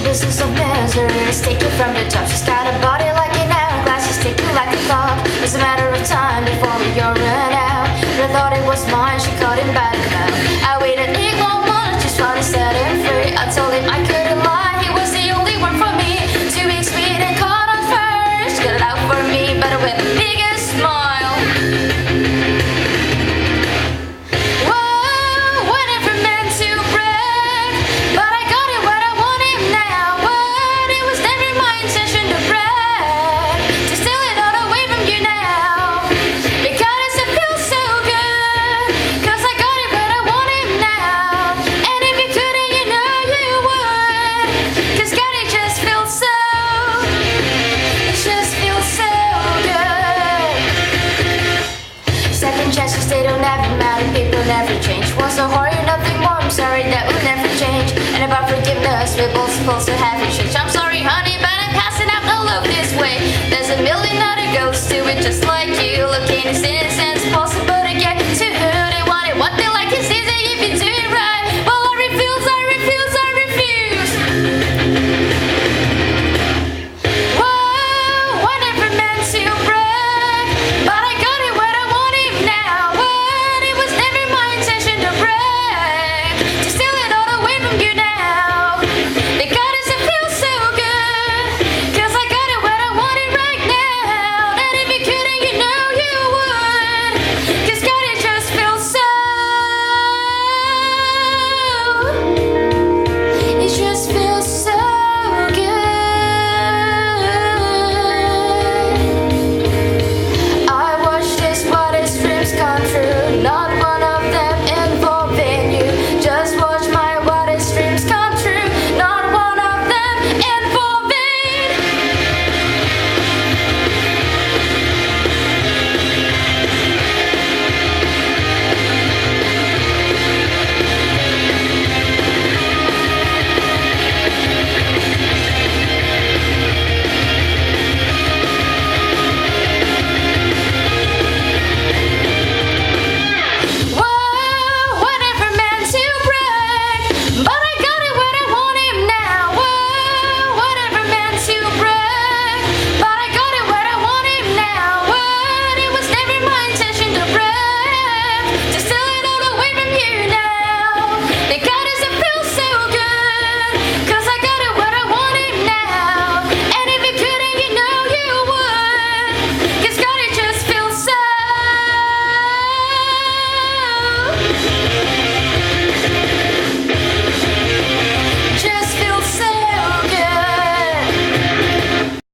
Business of misery, take you from the top. She's got a body like an hourglass, she's take you like a thought. It's a matter of time before you're run out. I thought it was mine, she caught him by the mouth. I waited 8 months, just trying to set him free. I told him I couldn't lie, he was the only one for me. 2 weeks we didn't caught on first, got it out for me, but with the biggest smile. Chances they don't ever matter, people never change. Once a whore, you're nothing more, I'm sorry, that will never change. And about forgiveness, we're both supposed to have a change. I'm sorry.